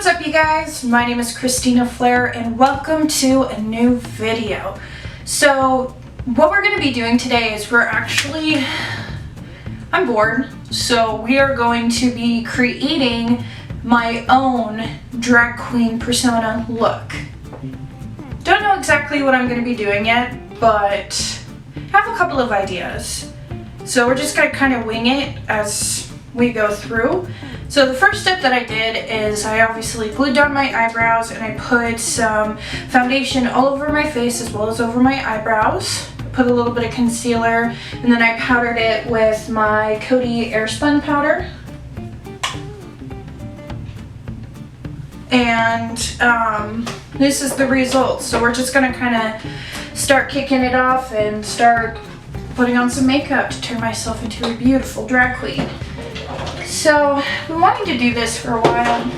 What's up, you guys? My name is Christina Flair and welcome to a new video. So what we're going to be doing today is I'm bored, so we are going to be creating my own drag queen persona look. Don't know exactly what I'm going to be doing yet, but have a couple of ideas. So we're just going to kind of wing it as we go through. So the first step that I did is I obviously glued down my eyebrows and I put some foundation all over my face as well as over my eyebrows. Put a little bit of concealer and then I powdered it with my Coty Airspun powder. And this is the result. So we're just gonna kind of start kicking it off and start putting on some makeup to turn myself into a beautiful drag queen. So I've been wanting to do this for a while,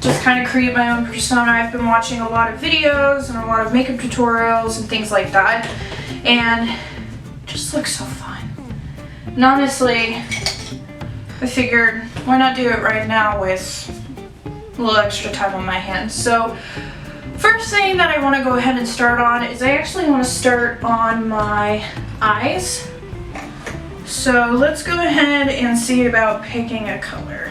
just kind of create my own persona. I've been watching a lot of videos and a lot of makeup tutorials and things like that, and it just looks so fun. And honestly, I figured why not do it right now with a little extra time on my hands. So first thing that I want to go ahead and start on is I actually want to start on my eyes. So let's go ahead and see about picking a color.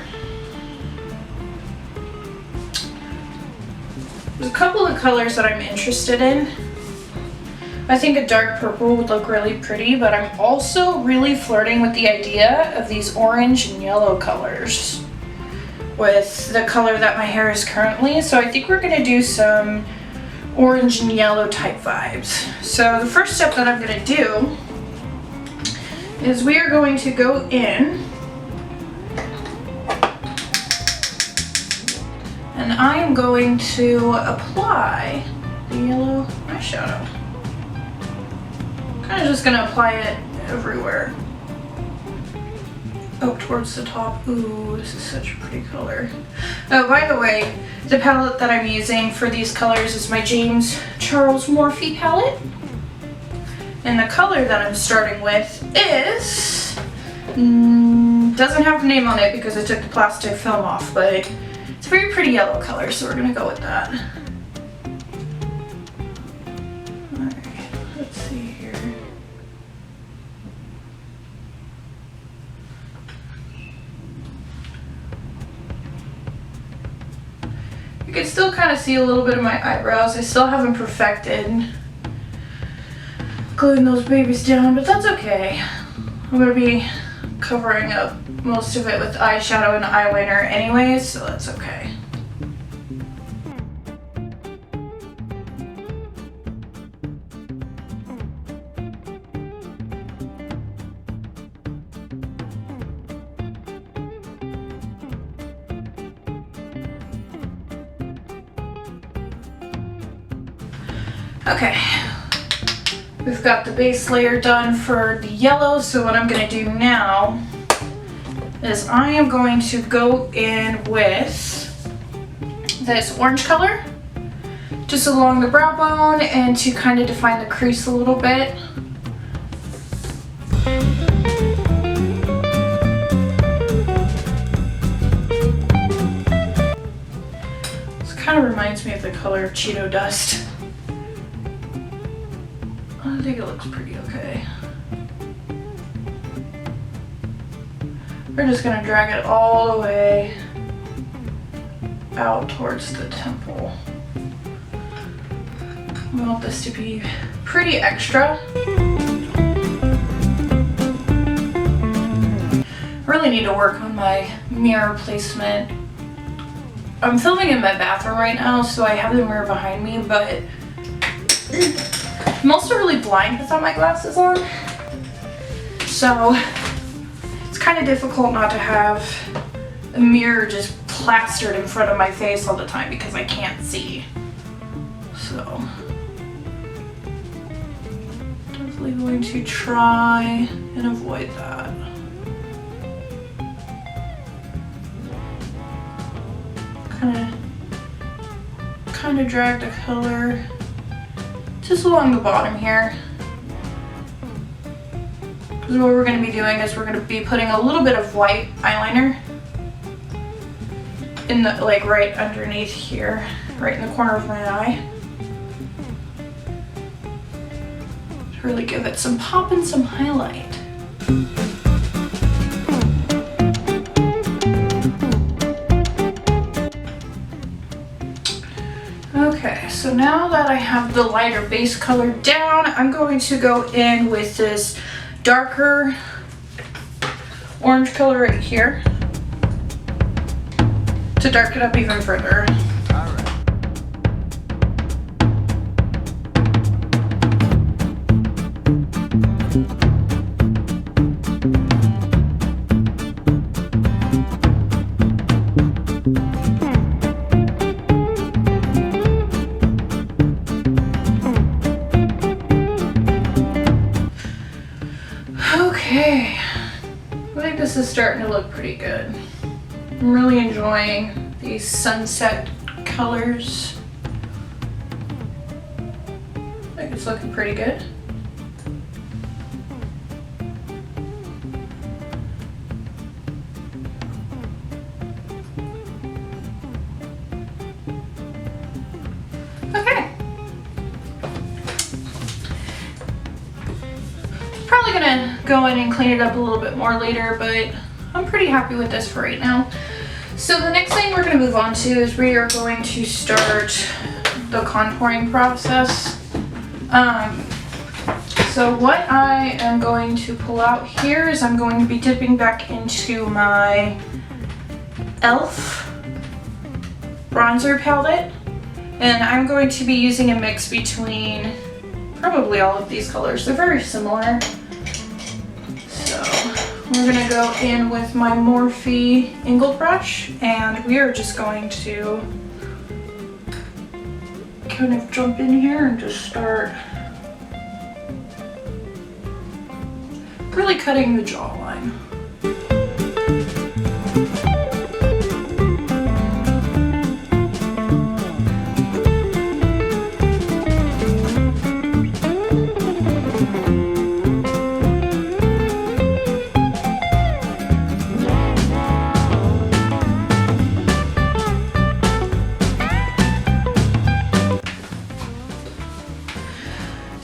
There's a couple of colors that I'm interested in. I think a dark purple would look really pretty, but I'm also really flirting with the idea of these orange and yellow colors with the color that my hair is currently. So I think we're gonna do some orange and yellow type vibes. So the first step that I'm gonna do is we are going to go in and I am going to apply the yellow eyeshadow. Kind of just gonna apply it everywhere. Oh, towards the top. Ooh, this is such a pretty color. Oh, by the way, the palette that I'm using for these colors is my James Charles Morphe palette. And the color that I'm starting with is, doesn't have the name on it because I took the plastic film off, but it's a very pretty yellow color, so we're gonna go with that. Alright, let's see here. You can still kind of see a little bit of my eyebrows. I still haven't perfected gluing those babies down, but that's okay. I'm gonna be covering up most of it with eyeshadow and eyeliner anyways, so that's okay. Okay. We've got the base layer done for the yellow, so what I'm going to do now is I am going to go in with this orange color just along the brow bone and to kind of define the crease a little bit. This kind of reminds me of the color of Cheeto dust. I think it looks pretty okay. We're just gonna drag it all the way out towards the temple. We want this to be pretty extra. I really need to work on my mirror placement. I'm filming in my bathroom right now, so I have the mirror behind me, but I'm also really blind without my glasses on, so it's kind of difficult not to have a mirror just plastered in front of my face all the time because I can't see. So definitely going to try and avoid that. Kind of drag the color just along the bottom here. Because what we're going to be doing is we're going to be putting a little bit of white eyeliner in the, like right underneath here, right in the corner of my eye. To really give it some pop and some highlight. Okay, so now that I have the lighter base color down, I'm going to go in with this darker orange color right here to darken up even further. Okay, I think this is starting to look pretty good. I'm really enjoying these sunset colors. I think it's looking pretty good. Okay. Probably gonna go in and clean it up a little bit more later, but I'm pretty happy with this for right now. So the next thing we're going to move on to is we are going to start the contouring process. So what I am going to pull out here is I'm going to be dipping back into my e.l.f. bronzer palette, and I'm going to be using a mix between probably all of these colors. They're very similar. We're gonna go in with my Morphe angled brush, and we are just going to kind of jump in here and just start really cutting the jawline.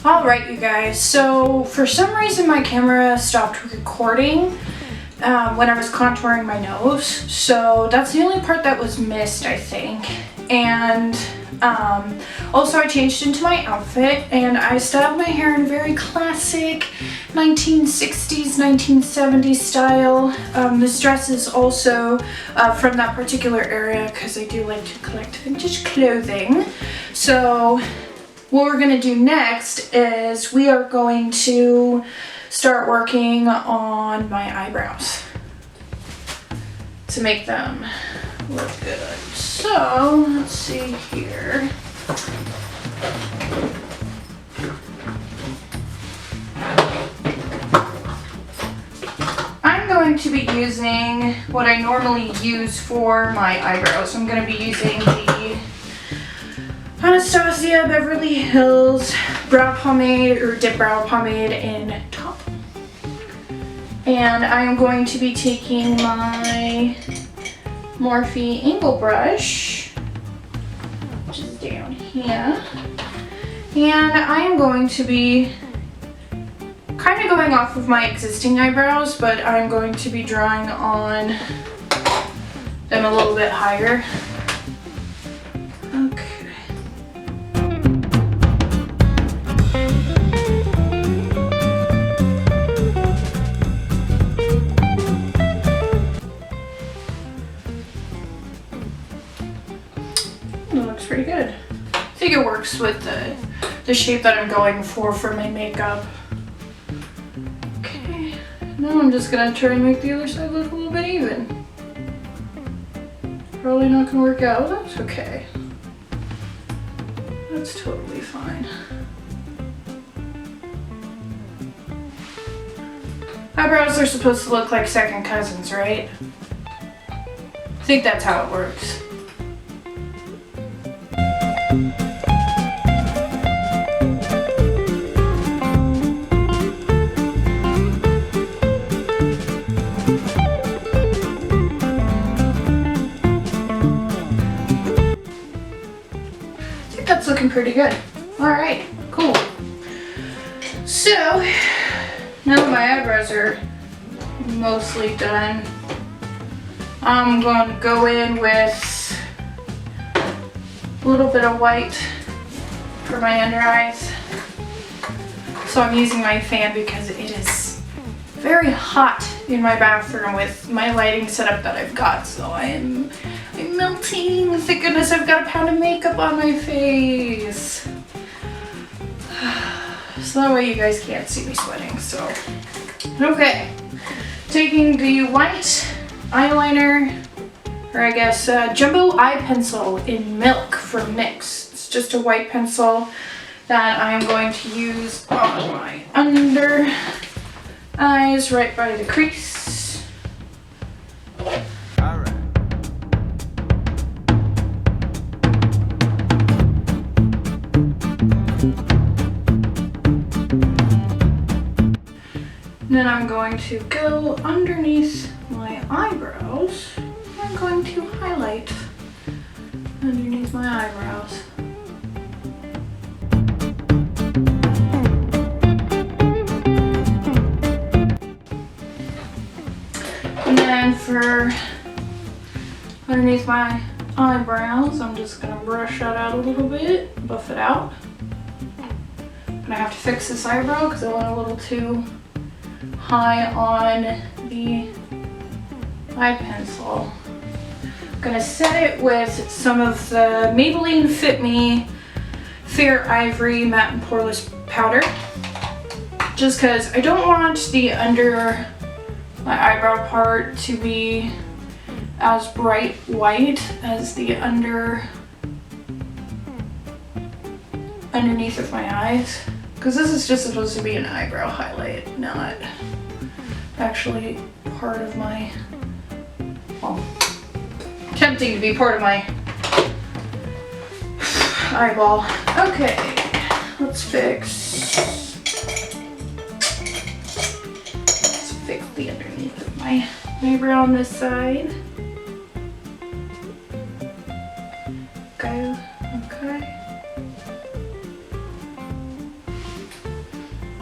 Alright you guys, so for some reason my camera stopped recording when I was contouring my nose, so that's the only part that was missed, I think. And also I changed into my outfit and I styled my hair in very classic 1960s, 1970s style. This dress is also from that particular area because I do like to collect vintage clothing. So what we're going to do next is we are going to start working on my eyebrows to make them look good. So let's see here. I'm going to be using what I normally use for my eyebrows. I'm going to be using the Anastasia Beverly Hills brow pomade or dip brow pomade in Top. And I am going to be taking my Morphe angle brush, which is down here, and I am going to be kind of going off of my existing eyebrows, but I'm going to be drawing on them a little bit higher. Okay. It looks pretty good. I think it works with the shape that I'm going for my makeup. Okay, now I'm just gonna try and make the other side look a little bit even. Probably not gonna work out, that's okay. That's totally fine. Eyebrows are supposed to look like second cousins, right? I think that's how it works. looking pretty good. All right, cool. So now that my eyebrows are mostly done, I'm going to go in with a little bit of white for my under eyes. So I'm using my fan because it is very hot in my bathroom with my lighting setup that I've got. So I'm melting. Thank goodness I've got a pound of makeup on my face. So that way you guys can't see me sweating. So, okay. Taking the white eyeliner, or I guess jumbo eye pencil in Milk from NYX. It's just a white pencil that I'm going to use on my under eyes right by the crease. Then I'm going to go underneath my eyebrows. I'm going to highlight underneath my eyebrows. And then for underneath my eyebrows, I'm just gonna brush that out a little bit, buff it out. I'm gonna have to fix this eyebrow because I went a little too high on the eye pencil. I'm gonna set it with some of the Maybelline Fit Me Fair Ivory Matte and Poreless Powder, just because I don't want the under my eyebrow part to be as bright white as the underneath of my eyes, because this is just supposed to be an eyebrow highlight, not actually part of my, well, attempting to be part of my eyeball. Okay, let's fix the underneath of my eyebrow on this side. Okay.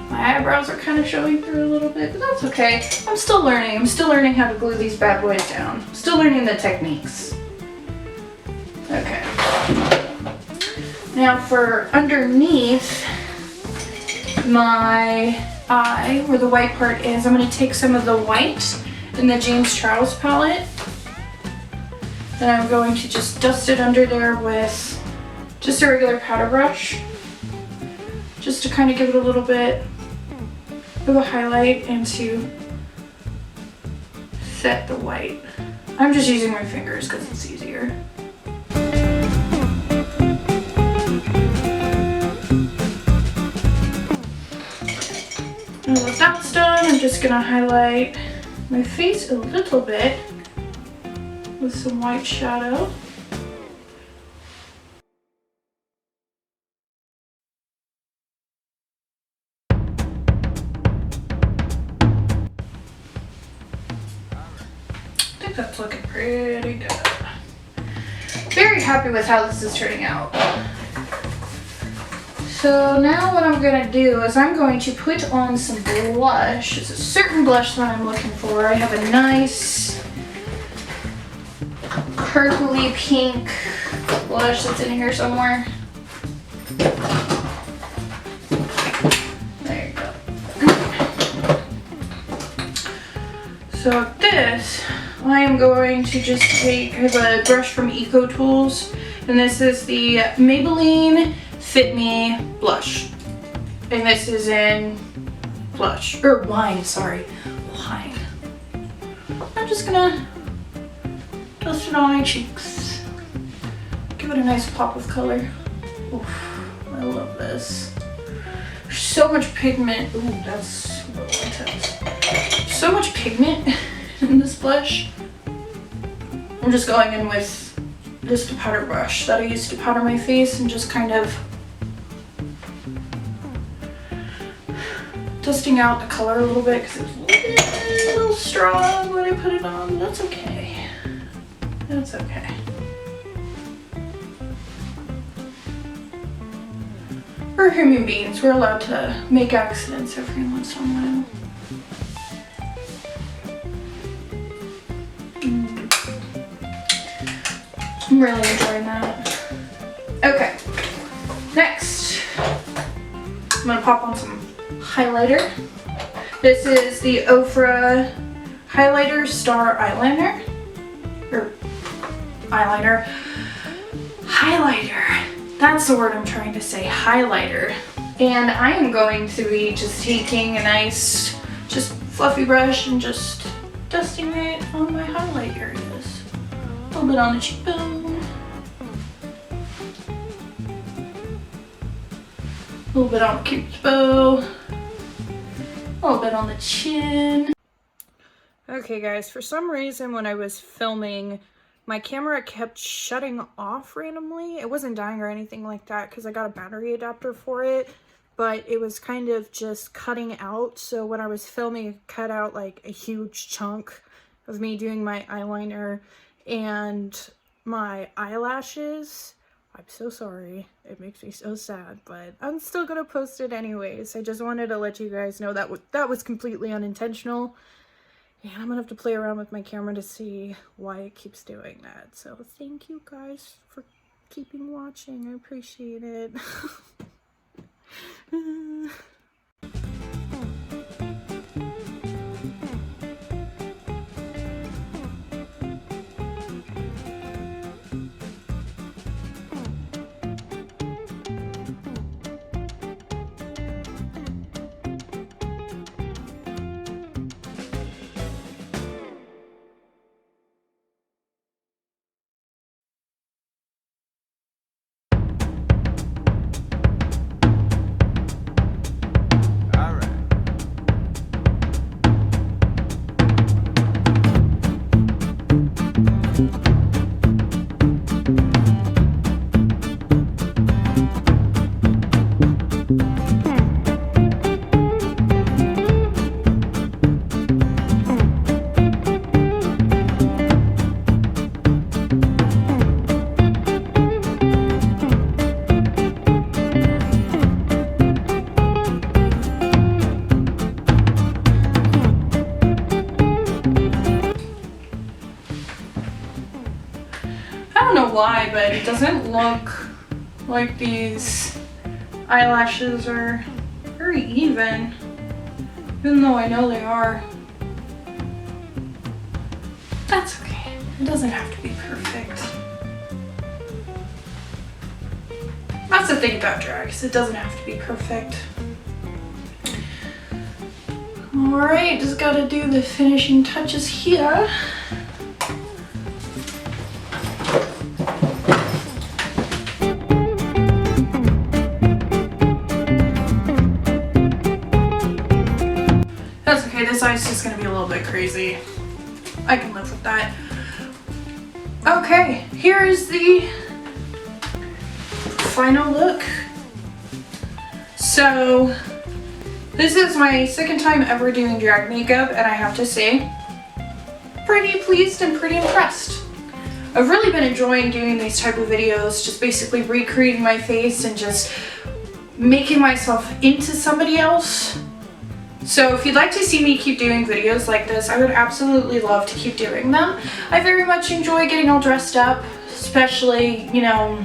My eyebrows are kind of showing through a little bit, but that's okay. I'm still learning. I'm still learning how to glue these bad boys down. Still learning the techniques. Okay. Now for underneath my eye, where the white part is, I'm going to take some of the white in the James Charles palette. Then I'm going to just dust it under there with just a regular powder brush, just to kind of give it a little bit of a highlight and to set the white. I'm just using my fingers because it's easier. Now that that's done, I'm just gonna highlight my face a little bit with some white shadow. I think that's looking pretty good. Very happy with how this is turning out. So now what I'm gonna do is I'm going to put on some blush. It's a certain blush that I'm looking for. I have a nice purpley pink blush that's in here somewhere. There you go. So this, I am going to just take, I have a brush from Eco Tools, and this is the Maybelline Fit Me blush, and this is in blush, or wine, sorry, wine. I'm just gonna dust it on my cheeks, give it a nice pop of color. Oof, I love this. So much pigment. Ooh, that's a little intense. So much pigment in this blush. I'm just going in with just a powder brush that I used to powder my face and just kind of dusting out the color a little bit because it was a little strong when I put it on. That's okay. That's okay. We're human beings. We're allowed to make accidents every once in a while. I'm really enjoying that. Okay, next, I'm gonna pop on some highlighter. This is the Ofra Highlighter Star Eyeliner. Or eyeliner. Highlighter. That's the word I'm trying to say, highlighter. And I am going to be just taking a nice, just fluffy brush and just dusting it on my highlight areas. A little bit on the cheekbone. A little bit on the cupid's bow. A little bit on the chin. Okay guys, for some reason when I was filming, my camera kept shutting off randomly. It wasn't dying or anything like that because I got a battery adapter for it, but it was kind of just cutting out. So when I was filming, it cut out like a huge chunk of me doing my eyeliner and my eyelashes. I'm so sorry. It makes me so sad, but I'm still gonna post it anyways. I just wanted to let you guys know that that was completely unintentional. And I'm gonna have to play around with my camera to see why it keeps doing that. So thank you guys for keeping watching. I appreciate it. I don't know why, but it doesn't look like these eyelashes are very even though I know they are. That's okay. It doesn't have to be perfect. That's the thing about drags. It doesn't have to be perfect. Alright, just gotta do the finishing touches here. That's okay, this eye's just gonna be a little bit crazy. I can live with that. Okay, here is the final look. So, this is my second time ever doing drag makeup, and I have to say, pretty pleased and pretty impressed. I've really been enjoying doing these type of videos, just basically recreating my face and just making myself into somebody else. So if you'd like to see me keep doing videos like this, I would absolutely love to keep doing them. I very much enjoy getting all dressed up, especially, you know,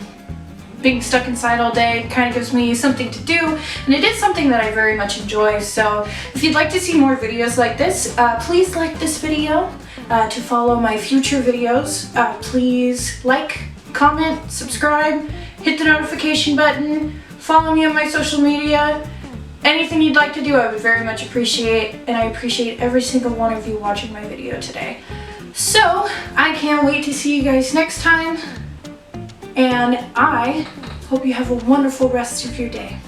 being stuck inside all day kind of gives me something to do, and it is something that I very much enjoy. So if you'd like to see more videos like this, please like this video. To follow my future videos, please like, comment, subscribe, hit the notification button, follow me on my social media. Anything you'd like to do, I would very much appreciate, and I appreciate every single one of you watching my video today. So, I can't wait to see you guys next time, and I hope you have a wonderful rest of your day.